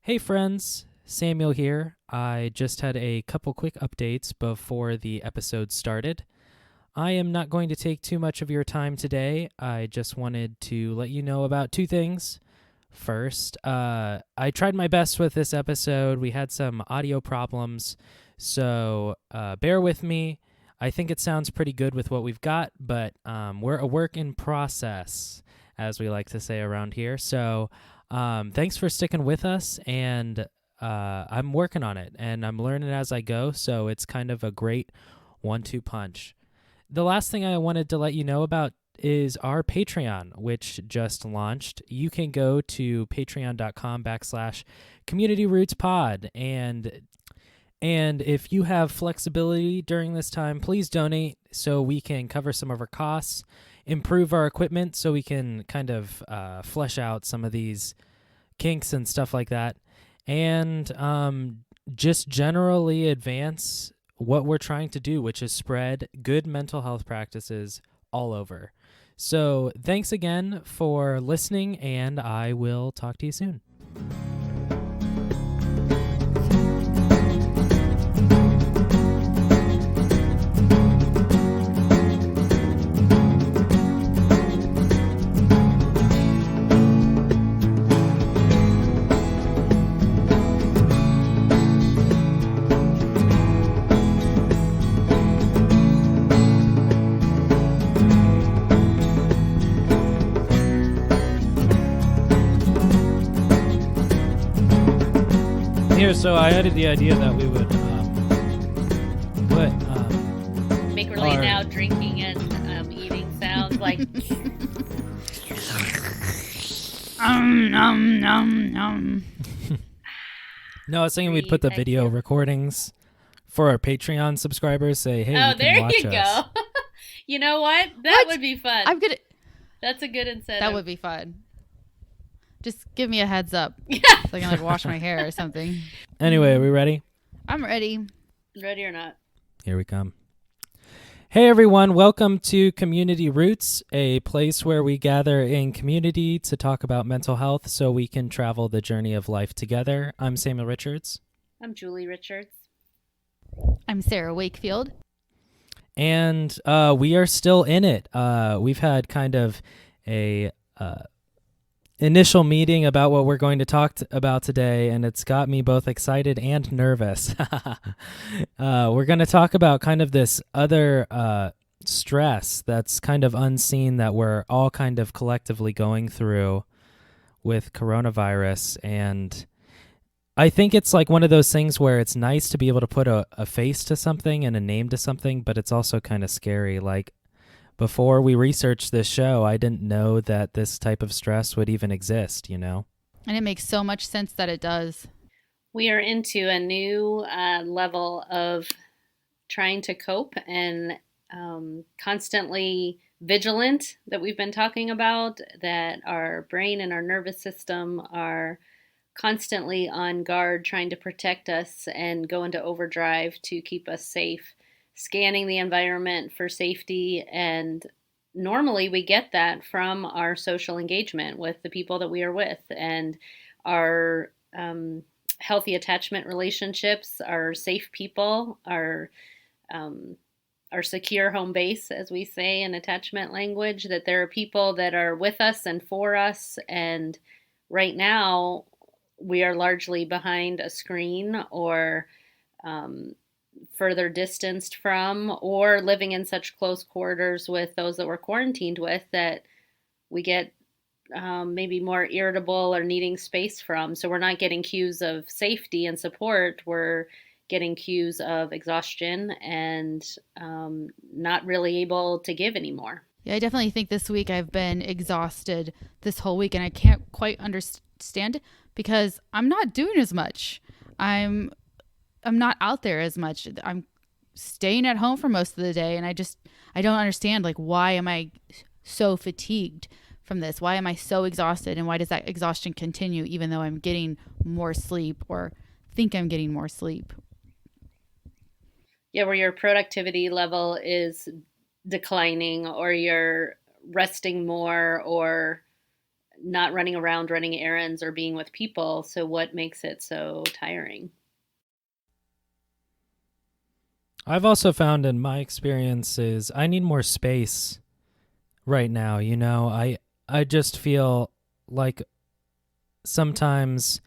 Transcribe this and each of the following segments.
Hey friends, Samuel here. I just had a couple quick updates before the episode started. I am not going to take too much of your time today. I just wanted to let you know about two things. First, I tried my best with this episode. We had some audio problems, so bear with me. I think it sounds pretty good with what we've got, but we're a work in process, as we like to say around here. So thanks for sticking with us, and I'm working on it, and I'm learning as I go, so it's kind of a great 1-2 punch. The last thing I wanted to let you know about is our Patreon, which just launched. You can go to patreon.com/communityrootspod, and if you have flexibility during this time, please donate so we can cover some of our costs, improve our equipment so we can kind of flesh out some of these kinks and stuff like that, and just generally advance what we're trying to do, which is spread good mental health practices all over. So thanks again for listening, and I will talk to you soon. Here, so I added the idea that we would put Make really our- now drinking and eating sounds like No, I was thinking we'd put the Heck video yeah. recordings for our Patreon subscribers. Say, hey, oh, you can there watch you us. go. You know what? That What? would be fun. I'm gonna. That's a good incentive. That would be fun. Just give me a heads up Yeah. so I can like wash my hair or something. Anyway, are we ready? I'm ready. Ready or not? Here we come. Hey everyone, welcome to Community Roots, a place where we gather in community to talk about mental health so we can travel the journey of life together. I'm Samuel Richards, I'm Julie Richards. I'm Sarah Wakefield. and we are still in it. We've had kind of a initial meeting about what we're going to talk about today, and it's got me both excited and nervous. We're going to talk about kind of this other stress that's kind of unseen that we're all kind of collectively going through with coronavirus. And I think it's like one of those things where it's nice to be able to put a face to something and a name to something, but it's also kind of scary. Like, before we researched this show, I didn't know that this type of stress would even exist, you know? And it makes so much sense that it does. We are into a new level of trying to cope and constantly vigilant that we've been talking about, that our brain and our nervous system are constantly on guard trying to protect us and go into overdrive to keep us safe, scanning the environment for safety. And normally we get that from our social engagement with the people that we are with, and our healthy attachment relationships, our safe people, our secure home base, as we say in attachment language, that there are people that are with us and for us. And right now, we are largely behind a screen, or further distanced from, or living in such close quarters with those that we're quarantined with, that we get maybe more irritable or needing space from. So we're not getting cues of safety and support. We're getting cues of exhaustion and not really able to give anymore. Yeah, I definitely think this week I've been exhausted this whole week, and I can't quite understand it because I'm not doing as much. I'm not out there as much. I'm staying at home for most of the day, and I don't understand, like, why am I so fatigued from this? Why am I so exhausted, and why does that exhaustion continue even though I'm getting more sleep or think I'm getting more sleep? Yeah, where your productivity level is declining, or you're resting more, or not running around running errands or being with people. So what makes it so tiring? I've also found in my experiences I need more space right now. I just feel like sometimes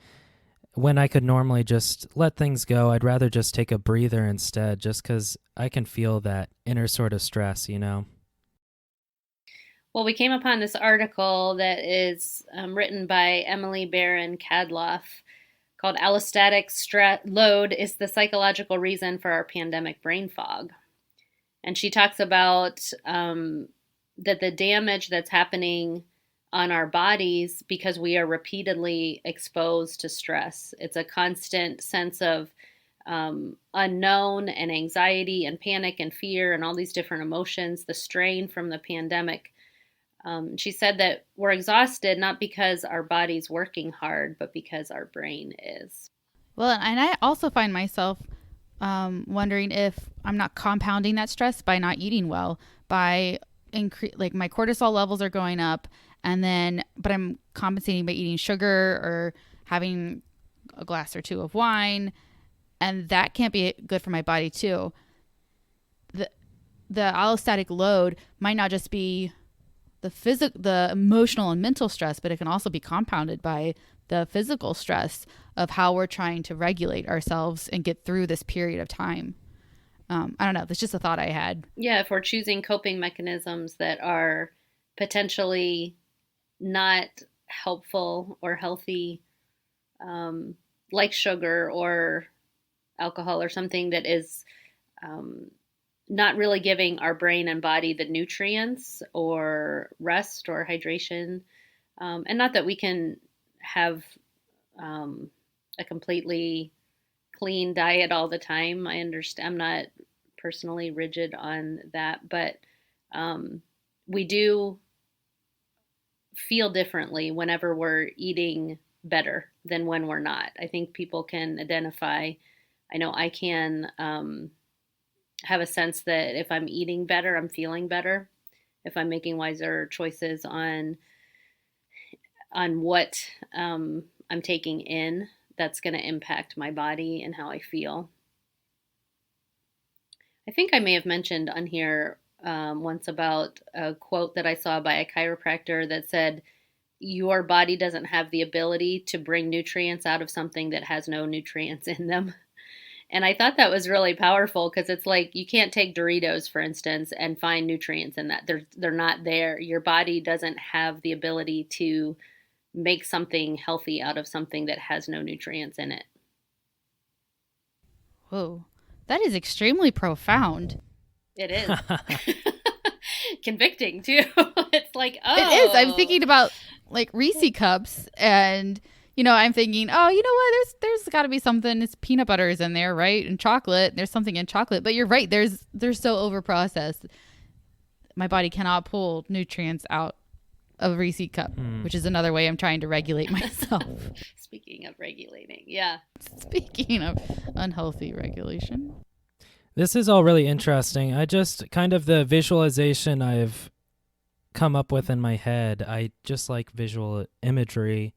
when I could normally just let things go, I'd rather just take a breather instead, just because I can feel that inner sort of stress. Well, we came upon this article that is written by Emily Barron Kadloff called Allostatic Load is the Psychological Reason for Our Pandemic Brain Fog. And she talks about that the damage that's happening on our bodies because we are repeatedly exposed to stress. It's a constant sense of unknown and anxiety and panic and fear and all these different emotions, the strain from the pandemic. She said that we're exhausted not because our body's working hard, but because our brain is. Well, and I also find myself wondering if I'm not compounding that stress by not eating well, by like my cortisol levels are going up, but I'm compensating by eating sugar or having a glass or two of wine, and that can't be good for my body too. The allostatic load might not just be the emotional and mental stress, but it can also be compounded by the physical stress of how we're trying to regulate ourselves and get through this period of time. I don't know. That's just a thought I had. Yeah, if we're choosing coping mechanisms that are potentially not helpful or healthy, like sugar or alcohol or something that is not really giving our brain and body the nutrients or rest or hydration. And not that we can have a completely clean diet all the time. I understand. I'm not personally rigid on that, but we do feel differently whenever we're eating better than when we're not. I think people can identify. I know I can have a sense that if I'm eating better, I'm feeling better. If I'm making wiser choices on what I'm taking in, that's going to impact my body and how I feel. I think I may have mentioned on here once about a quote that I saw by a chiropractor that said, your body doesn't have the ability to bring nutrients out of something that has no nutrients in them. And I thought that was really powerful because it's like you can't take Doritos, for instance, and find nutrients in that. They're not there. Your body doesn't have the ability to make something healthy out of something that has no nutrients in it. Whoa, that is extremely profound. It is. Convicting, too. It's like, oh. It is. I'm thinking about like Reese cups and... I'm thinking, oh, you know what? There's got to be something. It's peanut butter is in there, right? And chocolate. There's something in chocolate. But you're right. They're so overprocessed. My body cannot pull nutrients out of Reese cup, which is another way I'm trying to regulate myself. Speaking of regulating, yeah. Speaking of unhealthy regulation. This is all really interesting. I just kind of the visualization I've come up with in my head. I just like visual imagery.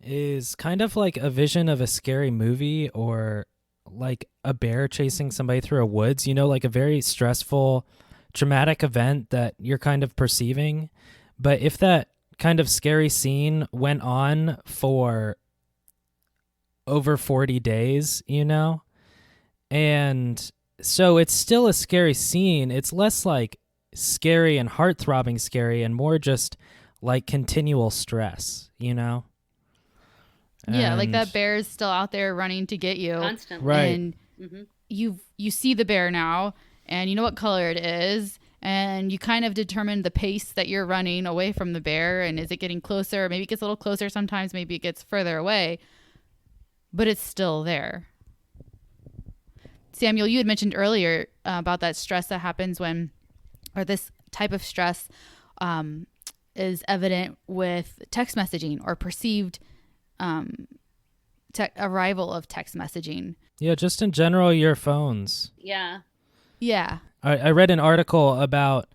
Is kind of like a vision of a scary movie or like a bear chasing somebody through a woods, like a very stressful, traumatic event that you're kind of perceiving. But if that kind of scary scene went on for over 40 days, and so it's still a scary scene. It's less like scary and heart-throbbing scary and more just like continual stress, Yeah, like that bear is still out there running to get you. Constantly. Right. And you see the bear now, and you know what color it is, and you kind of determine the pace that you're running away from the bear, and is it getting closer? Maybe it gets a little closer sometimes, maybe it gets further away, but it's still there. Samuel, you had mentioned earlier about that stress that happens or this type of stress is evident with text messaging or perceived arrival of text messaging. Yeah, just in general, your phones. Yeah. Yeah. I read an article about,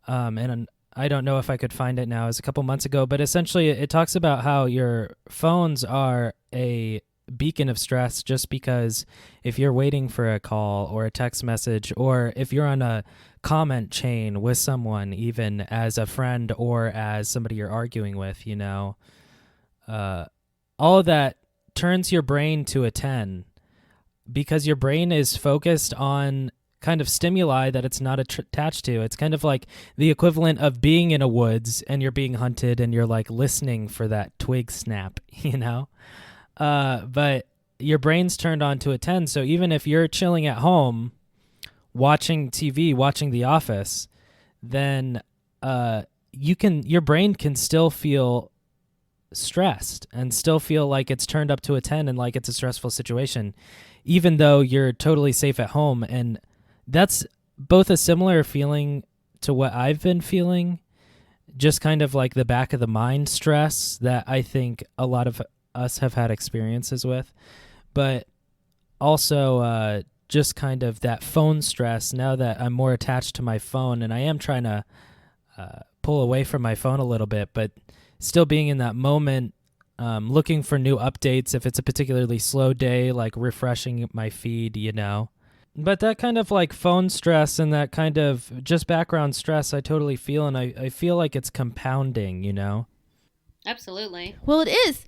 and I don't know if I could find it now. It was a couple months ago, but essentially it talks about how your phones are a beacon of stress just because if you're waiting for a call or a text message, or if you're on a comment chain with someone, even as a friend or as somebody you're arguing with, all of that turns your brain to a 10 because your brain is focused on kind of stimuli that it's not attached to. It's kind of like the equivalent of being in a woods and you're being hunted and you're like listening for that twig snap, but your brain's turned on to a 10. So even if you're chilling at home, watching TV, watching The Office, then your brain can still feel stressed and still feel like it's turned up to a 10 and like it's a stressful situation, even though you're totally safe at home. And that's both a similar feeling to what I've been feeling, just kind of like the back of the mind stress that I think a lot of us have had experiences with, but also just kind of that phone stress now that I'm more attached to my phone, and I am trying to pull away from my phone a little bit, but still being in that moment, looking for new updates if it's a particularly slow day, like refreshing my feed, But that kind of like phone stress and that kind of just background stress I totally feel, and I feel like it's compounding, Absolutely. Well, it is.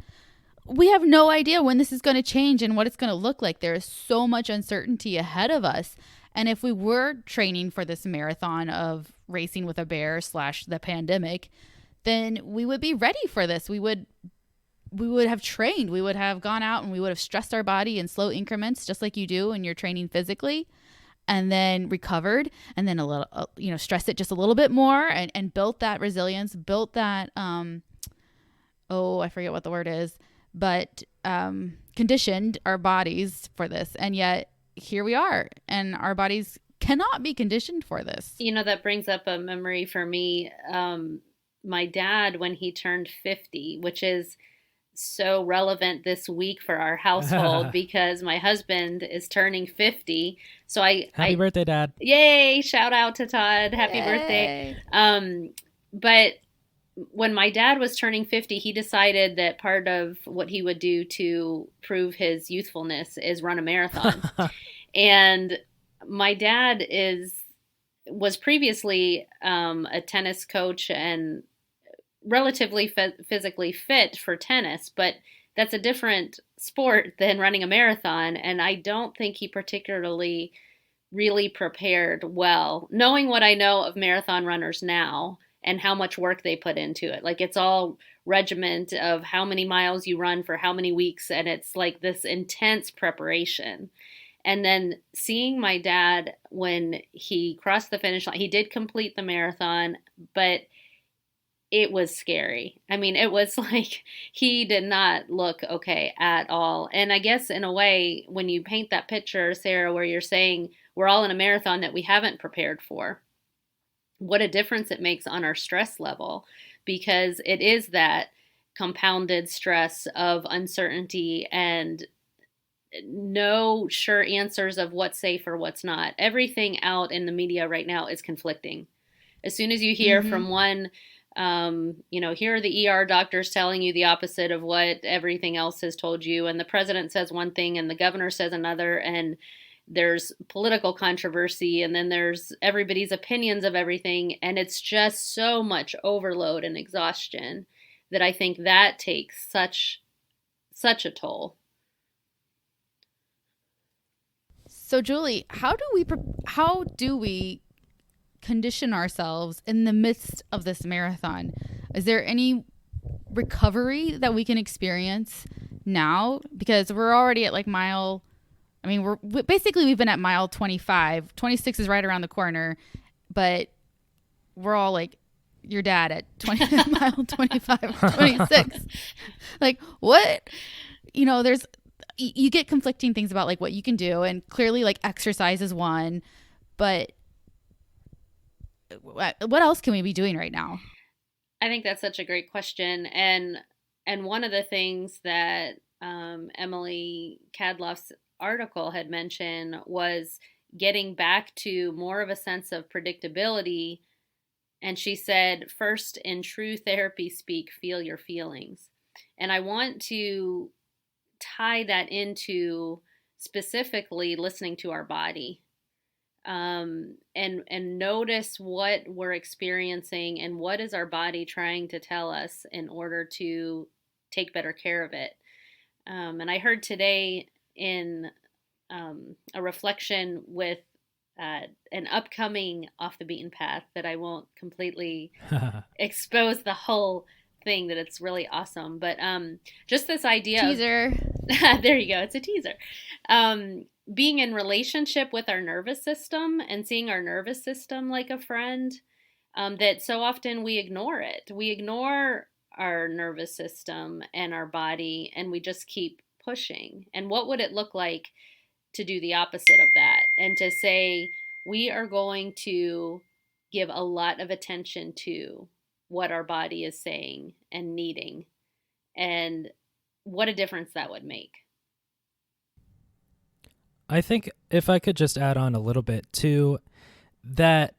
We have no idea when this is going to change and what it's going to look like. There is so much uncertainty ahead of us. And if we were training for this marathon of racing with a bear / the pandemic, then we would be ready for this. We would have trained. We would have gone out and we would have stressed our body in slow increments, just like you do when you're training physically, and then recovered, and then a little, stress it just a little bit more, and built that resilience, built that, I forget what the word is, but conditioned our bodies for this. And yet here we are, and our bodies cannot be conditioned for this. That brings up a memory for me. My dad, when he turned 50, which is so relevant this week for our household because my husband is turning 50. So Happy birthday, Dad. Yay. Shout out to Todd. Happy birthday. But when my dad was turning 50, he decided that part of what he would do to prove his youthfulness is run a marathon. And my dad was previously a tennis coach and relatively physically fit for tennis, but that's a different sport than running a marathon. And I don't think he particularly really prepared well, knowing what I know of marathon runners now and how much work they put into it. Like, it's all regiment of how many miles you run for how many weeks. And it's like this intense preparation. And then seeing my dad when he crossed the finish line, he did complete the marathon, but it was scary. I mean, it was like he did not look okay at all. And I guess in a way, when you paint that picture, Sarah, where you're saying we're all in a marathon that we haven't prepared for, what a difference it makes on our stress level, because it is that compounded stress of uncertainty and no sure answers of what's safe or what's not. Everything out in the media right now is conflicting. As soon as you hear from one, here are the ER doctors telling you the opposite of what everything else has told you, and the president says one thing and the governor says another, and there's political controversy, and then there's everybody's opinions of everything, and it's just so much overload and exhaustion that I think that takes such a toll. So Julie, how do we condition ourselves in the midst of this marathon? Is there any recovery that we can experience now? Because we're already at like we've been at mile 25. 26 is right around the corner, but we're all like your dad at mile 25 or 26. Like, what? You get conflicting things about like what you can do, and clearly like exercise is one, but what else can we be doing right now? I think that's such a great question. And one of the things that Emily Kadloff's article had mentioned was getting back to more of a sense of predictability And she said, first, in true therapy speak, feel your feelings. And I want to tie that into specifically listening to our body, and notice what we're experiencing and what is our body trying to tell us in order to take better care of it. And I heard today in a reflection with an upcoming Off the Beaten Path that I won't completely expose the whole thing, that it's really awesome, but just this idea Teaser. there you go, it's a teaser. Being in relationship with our nervous system and seeing our nervous system like a friend, that so often we ignore it. We ignore our nervous system and our body, and we just keep pushing. And what would it look like to do the opposite of that, and to say, we are going to give a lot of attention to what our body is saying and needing, and what a difference that would make. I think if I could just add on a little bit to that,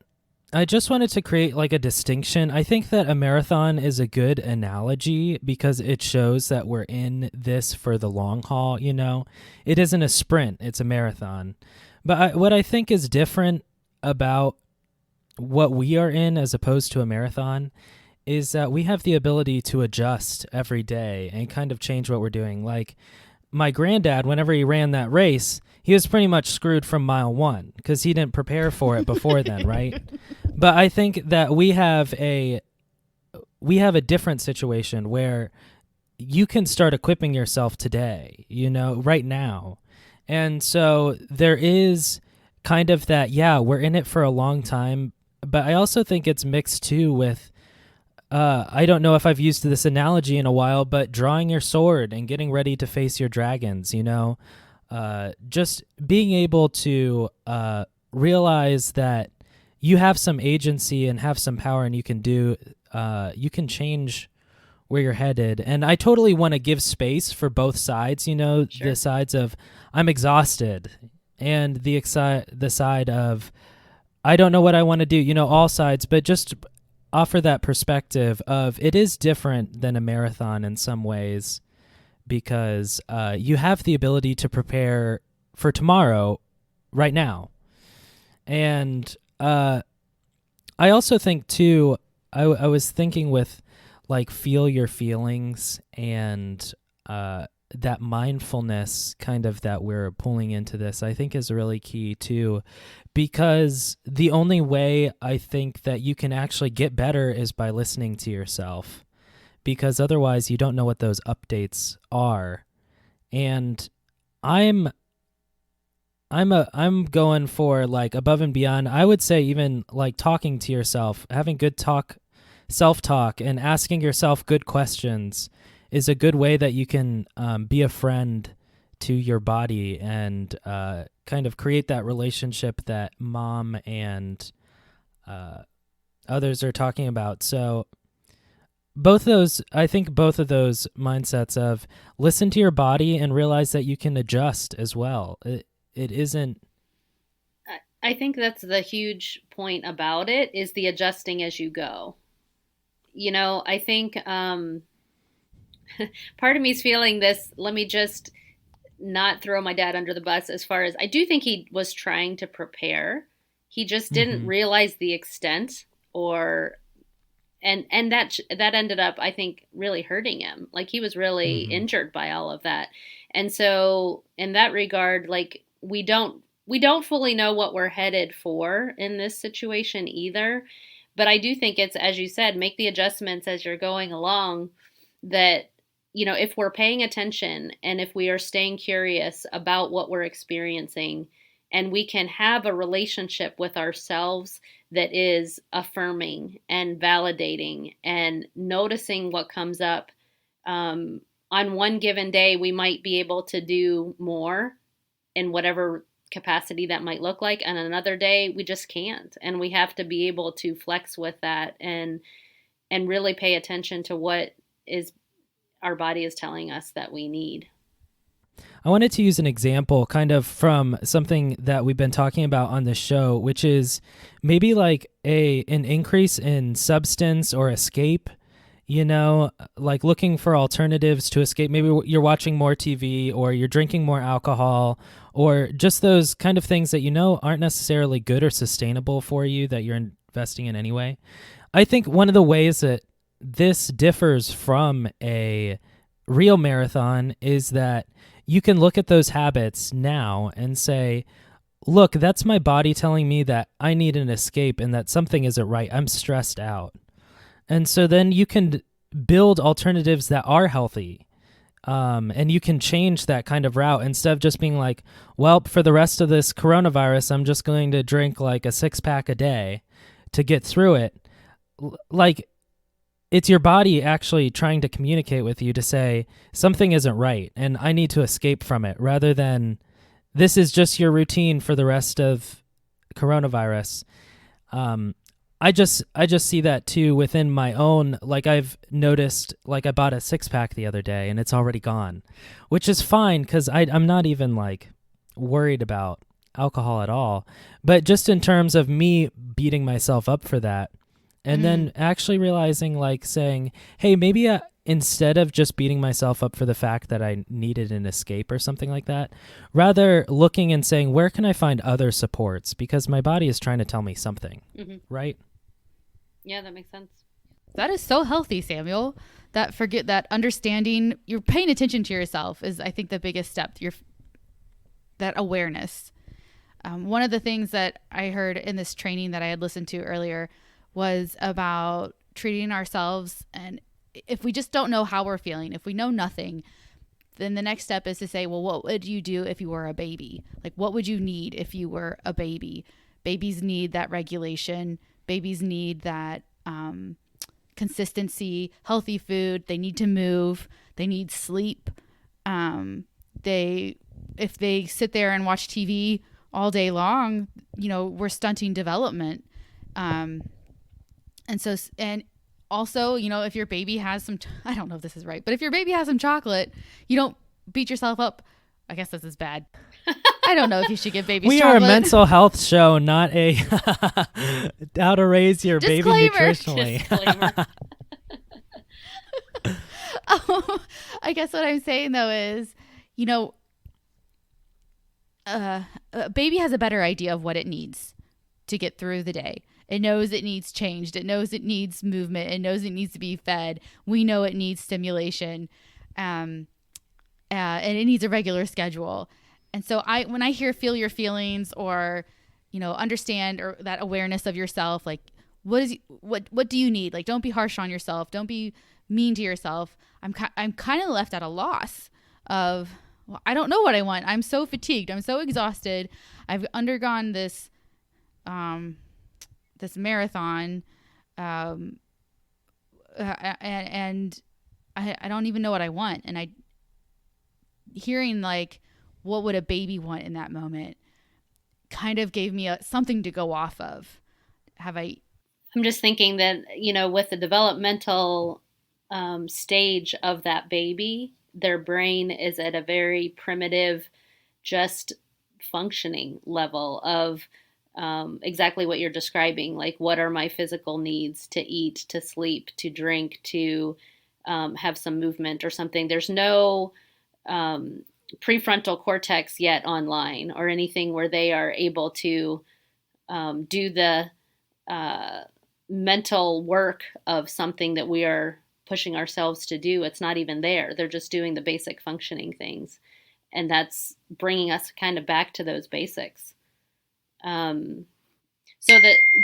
I just wanted to create like a distinction. I think that a marathon is a good analogy because it shows that we're in this for the long haul, you know? It isn't a sprint, it's a marathon. But what I think is different about what we are in as opposed to a marathon is that we have the ability to adjust every day and kind of change what we're doing. Like my granddad, whenever he ran that race, he was pretty much screwed from mile one because he didn't prepare for it before then, right? But I think that we have a different situation where you can start equipping yourself today, you know, right now. And so there is kind of that, yeah, we're in it for a long time, but I also think it's mixed too with I don't know if I've used this analogy in a while, but drawing your sword and getting ready to face your dragons, you know, just being able to realize that you have some agency and have some power, and you can change where you're headed. And I totally want to give space for both sides, you know, Sure. the sides of I'm exhausted and the side of I don't know what I want to do, you know, all sides, but just offer that perspective of it is different than a marathon in some ways because you have the ability to prepare for tomorrow right now. And I also think too, I was thinking with like feel your feelings and that mindfulness kind of that we're pulling into this, I think is really key too, because the only way I think that you can actually get better is by listening to yourself, because otherwise you don't know what those updates are. And I'm going for like above and beyond. I would say even like talking to yourself, having good self-talk and asking yourself good questions is a good way that you can be a friend to your body and kind of create that relationship that mom and others are talking about. So I think both of those mindsets of listen to your body and realize that you can adjust as well. It isn't. I think that's the huge point about it, is the adjusting as you go. You know, I think part of me is feeling this. Let me just not throw my dad under the bus, as far as I do think he was trying to prepare. He just didn't realize the extent, or and that ended up, I think, really hurting him. Like he was really injured by all of that. And so in that regard, like we don't fully know what we're headed for in this situation either. But I do think it's, as you said, make the adjustments as you're going along, that, you know, if we're paying attention and if we are staying curious about what we're experiencing, and we can have a relationship with ourselves that is affirming and validating and noticing what comes up. On one given day, we might be able to do more in whatever capacity that might look like. And another day, we just can't. And we have to be able to flex with that and really pay attention to what is our body is telling us that we need. I wanted to use an example kind of from something that we've been talking about on this show, which is maybe like an increase in substance or escape, like looking for alternatives to escape. Maybe you're watching more TV or you're drinking more alcohol or just those kind of things that aren't necessarily good or sustainable for you that you're investing in anyway. I think one of the ways that this differs from a real marathon is that you can look at those habits now and say, look, that's my body telling me that I need an escape and that something isn't right. I'm stressed out. And so then you can build alternatives that are healthy. And you can change that kind of route instead of just being like, well, for the rest of this coronavirus, I'm just going to drink like a 6-pack a day to get through it. Like, it's your body actually trying to communicate with you to say something isn't right and I need to escape from it, rather than this is just your routine for the rest of coronavirus. I just see that too within my own, like I've noticed, like I bought a 6-pack the other day and it's already gone, which is fine because I'm not even like worried about alcohol at all. But just in terms of me beating myself up for that, and then actually realizing, like saying, hey, maybe instead of just beating myself up for the fact that I needed an escape or something like that, rather looking and saying, where can I find other supports? Because my body is trying to tell me something, right? Yeah, that makes sense. That is so healthy, Samuel. That understanding, you're paying attention to yourself is, I think, the biggest step. That awareness. One of the things that I heard in this training that I had listened to earlier was about treating ourselves, and if we just don't know how we're feeling, if we know nothing, then the next step is to say, well, what would you do if you were a baby? Like, what would you need if you were a baby? Babies need that regulation. Babies need that consistency, healthy food. They need to move. They need sleep. If they sit there and watch TV all day long, we're stunting development. And also, if your baby has some, I don't know if this is right, but if your baby has some chocolate, you don't beat yourself up. I guess this is bad. I don't know if you should give babies chocolate. We are a mental health show, not a how to raise your baby nutritionally. Disclaimer. I guess what I'm saying though is, a baby has a better idea of what it needs to get through the day. It knows it needs changed. It knows it needs movement. It knows it needs to be fed. We know it needs stimulation, and it needs a regular schedule. And so when I hear feel your feelings, or, understand, or that awareness of yourself, like what do you need? Like, don't be harsh on yourself. Don't be mean to yourself. I'm kind of left at a loss of, well, I don't know what I want. I'm so fatigued. I'm so exhausted. I've undergone this marathon, and I don't even know what I want. And hearing like, what would a baby want in that moment, kind of gave me something to go off of. I'm just thinking that, with the developmental stage of that baby, their brain is at a very primitive, just functioning level of exactly what you're describing. Like, what are my physical needs to eat, to sleep, to drink, to have some movement or something? There's no prefrontal cortex yet online or anything where they are able to do the mental work of something that we are pushing ourselves to do. It's not even there. They're just doing the basic functioning things. And that's bringing us kind of back to those basics. So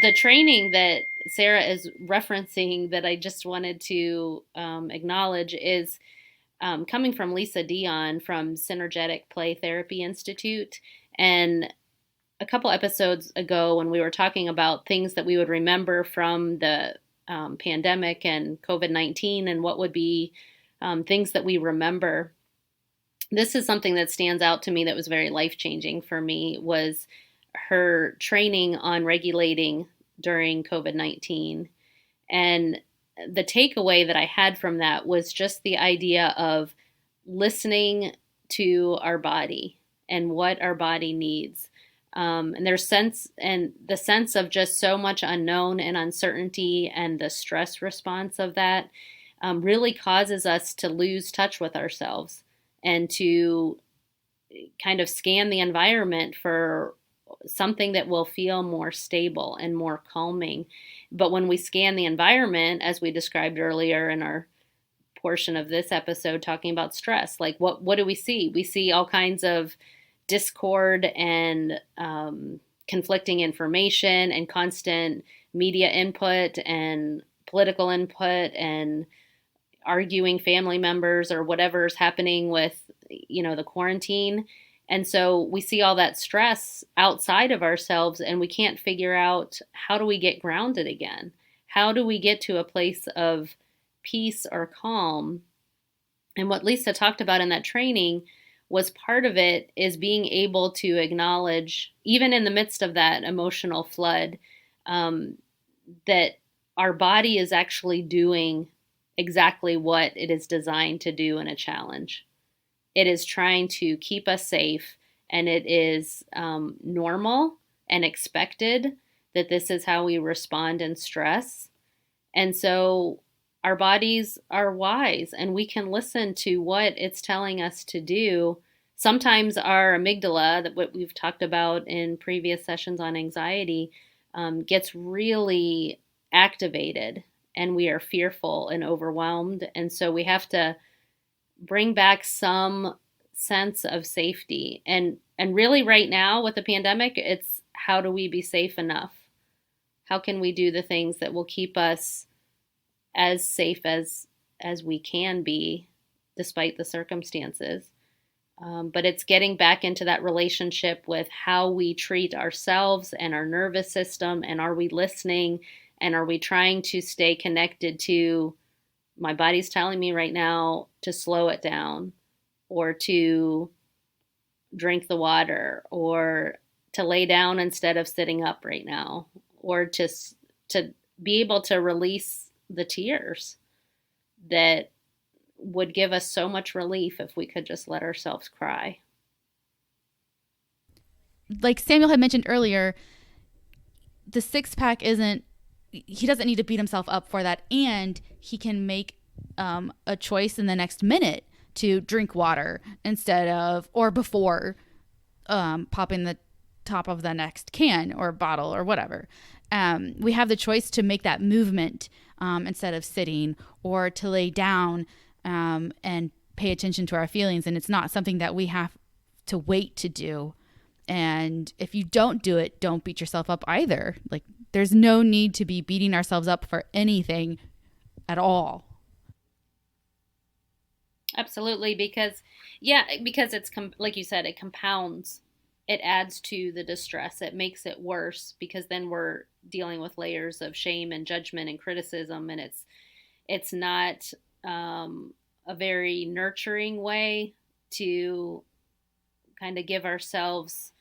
the training that Sarah is referencing that I just wanted to acknowledge is coming from Lisa Dion from Synergetic Play Therapy Institute. And a couple episodes ago, when we were talking about things that we would remember from the pandemic and COVID-19 and what would be things that we remember, this is something that stands out to me that was very life-changing for me, was her training on regulating during COVID-19. And the takeaway that I had from that was just the idea of listening to our body and what our body needs. And there's the sense of just so much unknown and uncertainty, and the stress response of that really causes us to lose touch with ourselves and to kind of scan the environment for something that will feel more stable and more calming. But when we scan the environment, as we described earlier in our portion of this episode talking about stress, like what do we see? We see all kinds of discord and conflicting information and constant media input and political input and arguing family members or whatever's happening with, the quarantine. And so we see all that stress outside of ourselves, and we can't figure out, how do we get grounded again? How do we get to a place of peace or calm? And what Lisa talked about in that training was part of it is being able to acknowledge, even in the midst of that emotional flood, that our body is actually doing exactly what it is designed to do in a challenge. It is trying to keep us safe, and it is normal and expected that this is how we respond in stress. And so our bodies are wise, and we can listen to what it's telling us to do. Sometimes our amygdala, that what we've talked about in previous sessions on anxiety, gets really activated, and we are fearful and overwhelmed. And so we have to bring back some sense of safety. And really right now with the pandemic, it's how do we be safe enough? How can we do the things that will keep us as safe as we can be despite the circumstances? But it's getting back into that relationship with how we treat ourselves and our nervous system, and are we listening, and are we trying to stay connected to, my body's telling me right now to slow it down, or to drink the water, or to lay down instead of sitting up right now, or to be able to release the tears that would give us so much relief if we could just let ourselves cry. Like Samuel had mentioned earlier, the 6-pack he doesn't need to beat himself up for that, and he can make a choice in the next minute to drink water instead of, or before popping the top of the next can or bottle or whatever. We have the choice to make that movement instead of sitting, or to lay down and pay attention to our feelings. And it's not something that we have to wait to do. And if you don't do it, don't beat yourself up either. Like, there's no need to be beating ourselves up for anything at all. Absolutely, because it's like you said, it compounds. It adds to the distress. It makes it worse, because then we're dealing with layers of shame and judgment and criticism, and it's not a very nurturing way to kind of give ourselves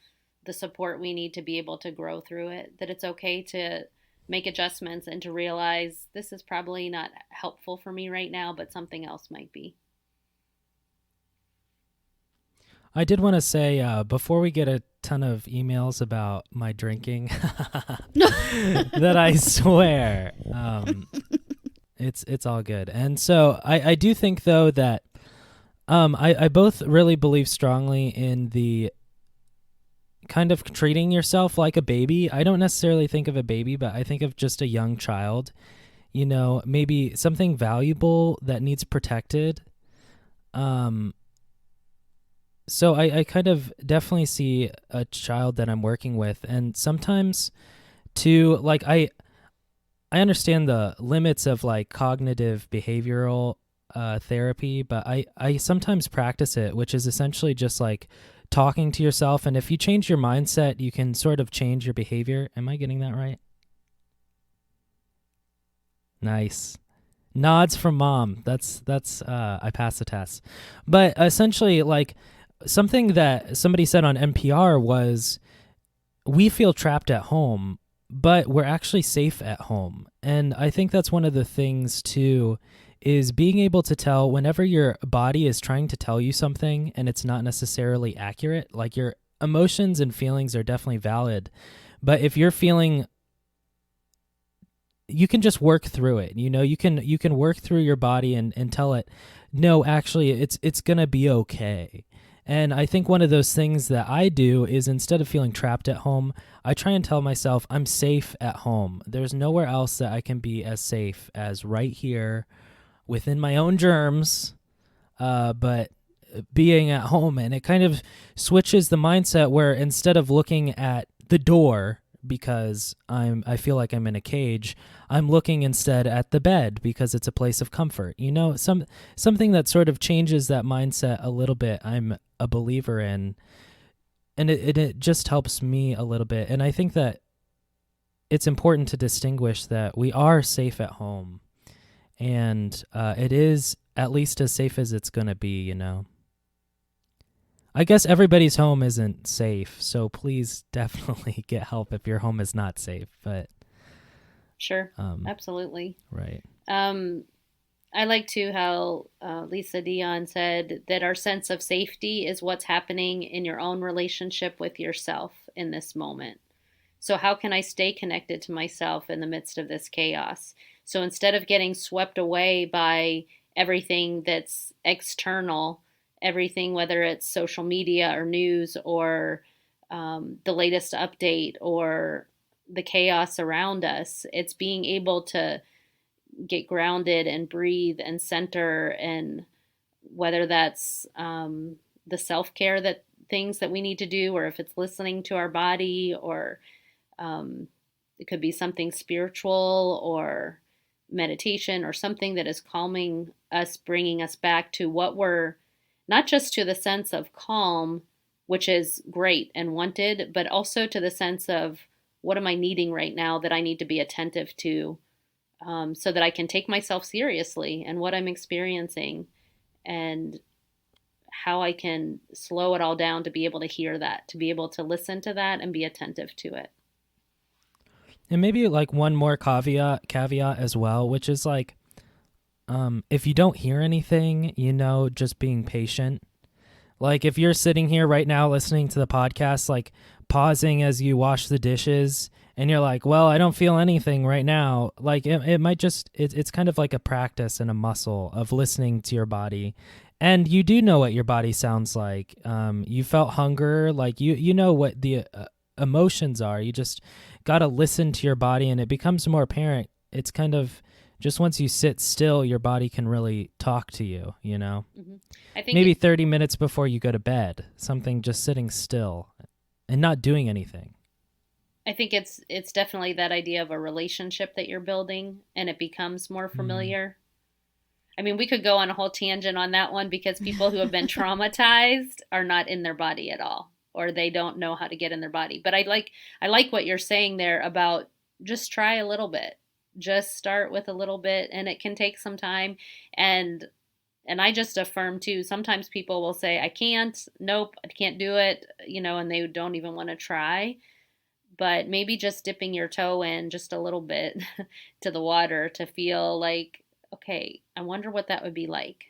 the support we need to be able to grow through it. That it's okay to make adjustments and to realize this is probably not helpful for me right now, but something else might be. I did want to say, before we get a ton of emails about my drinking, that I swear, it's all good. And so I do think, though, that I both really believe strongly in the kind of treating yourself like a baby. I don't necessarily think of a baby, but I think of just a young child, maybe something valuable that needs protected. So I kind of definitely see a child that I'm working with, and sometimes I understand the limits of like cognitive behavioral therapy, but I sometimes practice it, which is essentially just like talking to yourself. And if you change your mindset, you can sort of change your behavior. Am I getting that right? Nice. Nods from mom. That's I passed the test. But essentially, like, something that somebody said on NPR was, we feel trapped at home, but we're actually safe at home. And I think that's one of the things too, is being able to tell whenever your body is trying to tell you something and it's not necessarily accurate. Like, your emotions and feelings are definitely valid, but if you're feeling, you can just work through it. You can work through your body and tell it, no, actually it's going to be okay. And I think one of those things that I do is, instead of feeling trapped at home, I try and tell myself I'm safe at home. There's nowhere else that I can be as safe as right here within my own germs, but being at home. And it kind of switches the mindset where, instead of looking at the door because I feel like I'm in a cage, I'm looking instead at the bed because it's a place of comfort. Something that sort of changes that mindset a little bit, I'm a believer in, and it just helps me a little bit. And I think that it's important to distinguish that we are safe at home, and it is at least as safe as it's going to be. I guess everybody's home isn't safe, so please definitely get help if your home is not safe. But Sure, absolutely. Right. I like too how Lisa Dion said that our sense of safety is what's happening in your own relationship with yourself in this moment. So how can I stay connected to myself in the midst of this chaos? So instead of getting swept away by everything that's external, everything, whether it's social media or news or the latest update or the chaos around us, it's being able to get grounded and breathe and center, and whether that's the self-care that things that we need to do, or if it's listening to our body, or it could be something spiritual or meditation or something that is calming us, bringing us back to what we're, not just to the sense of calm, which is great and wanted, but also to the sense of, what am I needing right now that I need to be attentive to, so that I can take myself seriously and what I'm experiencing, and how I can slow it all down to be able to hear that, to be able to listen to that and be attentive to it. And maybe like one more caveat as well, which is like, if you don't hear anything, just being patient. Like, if you're sitting here right now listening to the podcast, like pausing as you wash the dishes, and you're like, well, I don't feel anything right now. Like, it might just, it's kind of like a practice and a muscle of listening to your body. And you do know what your body sounds like. You felt hunger, like you know what the emotions are. You just got to listen to your body, and it becomes more apparent. It's kind of just, once you sit still, your body can really talk to you, Mm-hmm. I think maybe 30 minutes before you go to bed, something, just sitting still and not doing anything. I think it's definitely that idea of a relationship that you're building, and it becomes more familiar. I mean, we could go on a whole tangent on that one, because people who have been traumatized are not in their body at all, or they don't know how to get in their body. But I like what you're saying there about just try a little bit. Just start with a little bit, and it can take some time. And I just affirm too, sometimes people will say, I can't, nope, I can't do it, and they don't even want to try. But maybe just dipping your toe in just a little bit to the water to feel like, okay, I wonder what that would be like.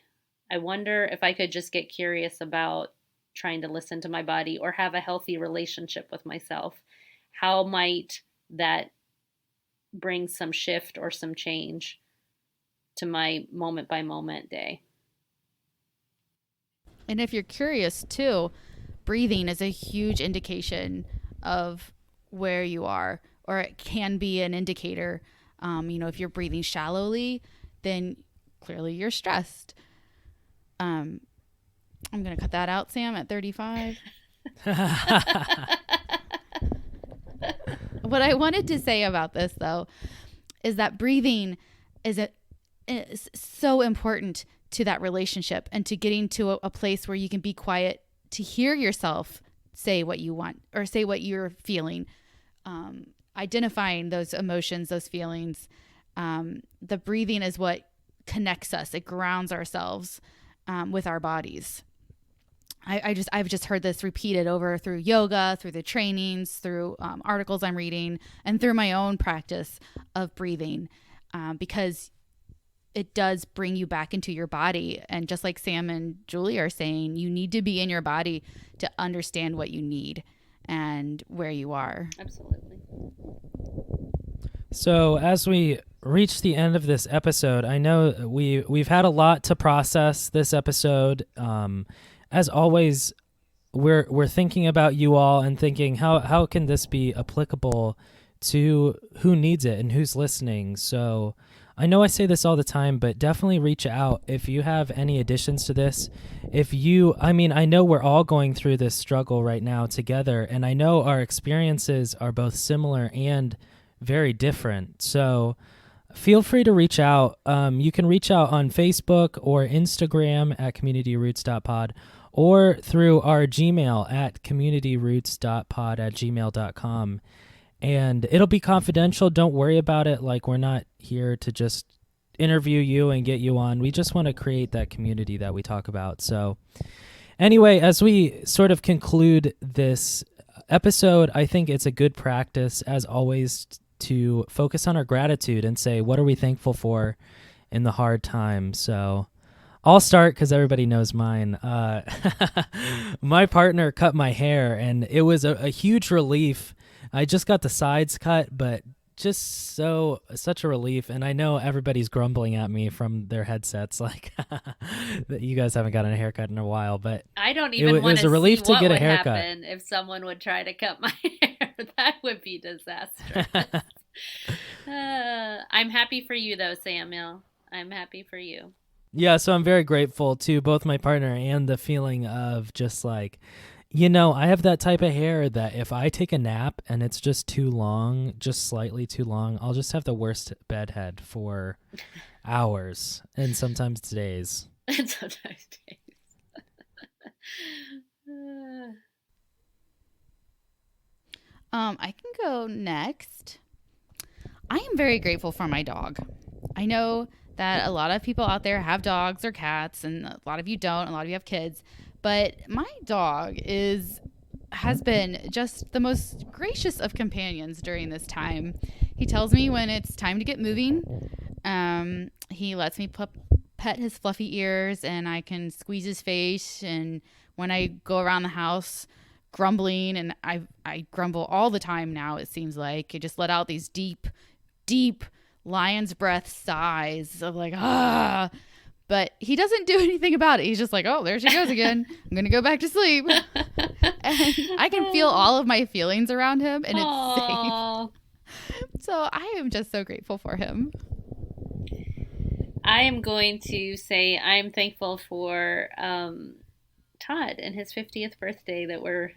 I wonder if I could just get curious about trying to listen to my body or have a healthy relationship with myself. How might that bring some shift or some change to my moment by moment day? And if you're curious too, breathing is a huge indication of where you are, or it can be an indicator. If you're breathing shallowly, then clearly you're stressed. I'm going to cut that out, Sam, at 35. What I wanted to say about this, though, is that breathing is so important to that relationship, and to getting to a place where you can be quiet to hear yourself say what you want or say what you're feeling, identifying those emotions, those feelings. The breathing is what connects us. It grounds ourselves with our bodies. I've just heard this repeated over through yoga, through the trainings, through articles I'm reading, and through my own practice of breathing, because it does bring you back into your body. And just like Sam and Julie are saying, you need to be in your body to understand what you need and where you are. Absolutely. So as we reach the end of this episode, I know we've had a lot to process this episode. As always, we're thinking about you all and thinking how can this be applicable to who needs it and who's listening. So I know I say this all the time, but definitely reach out if you have any additions to this. I know we're all going through this struggle right now together, and I know our experiences are both similar and very different. So feel free to reach out. You can reach out on Facebook or Instagram at communityroots.pod, or through our Gmail at communityroots.pod@gmail.com. And it'll be confidential. Don't worry about it. Like, we're not here to just interview you and get you on. We just want to create that community that we talk about. So anyway, as we sort of conclude this episode, I think it's a good practice, as always, to focus on our gratitude and say, what are we thankful for in the hard times? So I'll start because everybody knows mine. My partner cut my hair, and it was a huge relief. I just got the sides cut, but just such a relief. And I know everybody's grumbling at me from their headsets, like that you guys haven't gotten a haircut in a while. But I don't even want to see what would happen if someone would try to cut my hair. That would be disastrous. I'm happy for you, though, Samuel. I'm happy for you. Yeah, so I'm very grateful to both my partner and the feeling of just like, I have that type of hair that if I take a nap and it's just too long, just slightly too long, I'll just have the worst bedhead for hours and sometimes days. And sometimes days. I can go next. I am very grateful for my dog. I know that a lot of people out there have dogs or cats, and a lot of you don't. A lot of you have kids. But my dog has been just the most gracious of companions during this time. He tells me when it's time to get moving. He lets me pet his fluffy ears, and I can squeeze his face. And when I go around the house grumbling, and I grumble all the time now, it seems like. I just let out these deep, deep lion's breath sighs of like, ah. But he doesn't do anything about it. He's just like, oh, there she goes again. I'm going to go back to sleep. And I can feel all of my feelings around him, and it's safe. So I am just so grateful for him. I am going to say I'm thankful for Todd and his 50th birthday that we're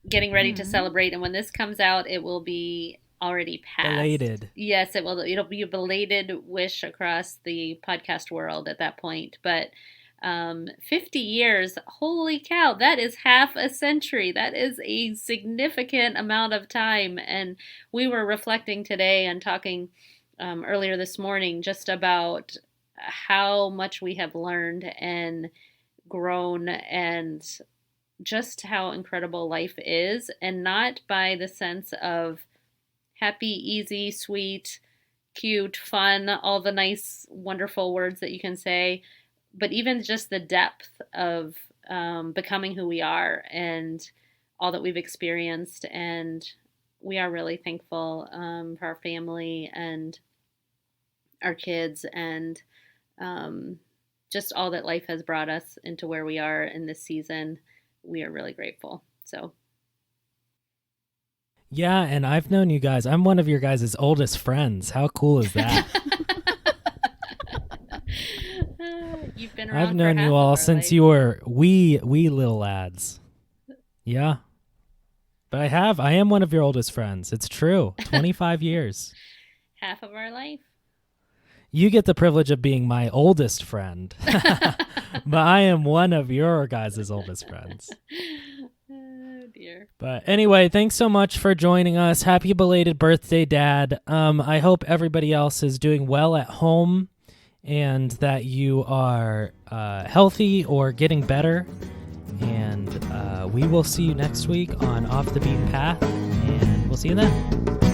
getting ready to celebrate. And when this comes out, it will be already passed. Belated. Yes, it will. It'll be a belated wish across the podcast world at that point. But 50 years, holy cow, that is half a century. That is a significant amount of time. And we were reflecting today and talking earlier this morning just about how much we have learned and grown, and just how incredible life is, and not by the sense of happy, easy, sweet, cute, fun, all the nice, wonderful words that you can say, but even just the depth of becoming who we are and all that we've experienced. And we are really thankful for our family and our kids, and just all that life has brought us into where we are in this season. We are really grateful. So. Yeah, and I've known you guys. I'm one of your guys' oldest friends. How cool is that? You've been around. I've known you all since you were wee little lads. Yeah. But I am one of your oldest friends. It's true. 25 years. Half of our life. You get the privilege of being my oldest friend. But I am one of your guys' oldest friends. Dear. But anyway, thanks so much for joining us. Happy belated birthday, Dad. I hope everybody else is doing well at home, and that you are healthy or getting better. And we will see you next week on Off the Beaten Path, and we'll see you then.